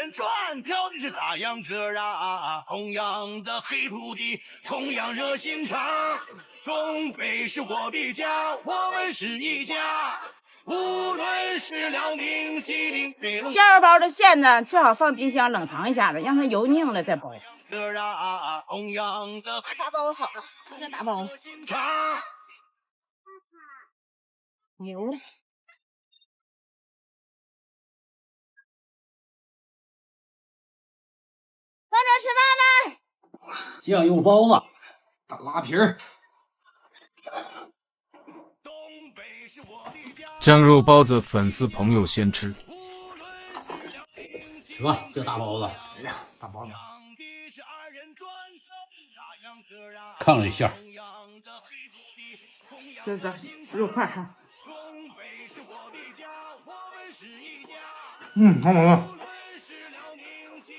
人转，跳的是大秧歌啊！同样的黑土地，同样热心肠。东北是我的家，我们是一家。无论是辽宁、吉林、北龙，酱油包的馅呢，最好放冰箱冷藏一下子，让它油拧了再包。同样的大包好了，这大包牛了。班长吃饭了。酱油包子，大拉皮儿。酱肉包子，粉丝朋友先吃。吃吧，这大包子。哎呀，大包子。看看这馅儿。这肉块哈。好好了。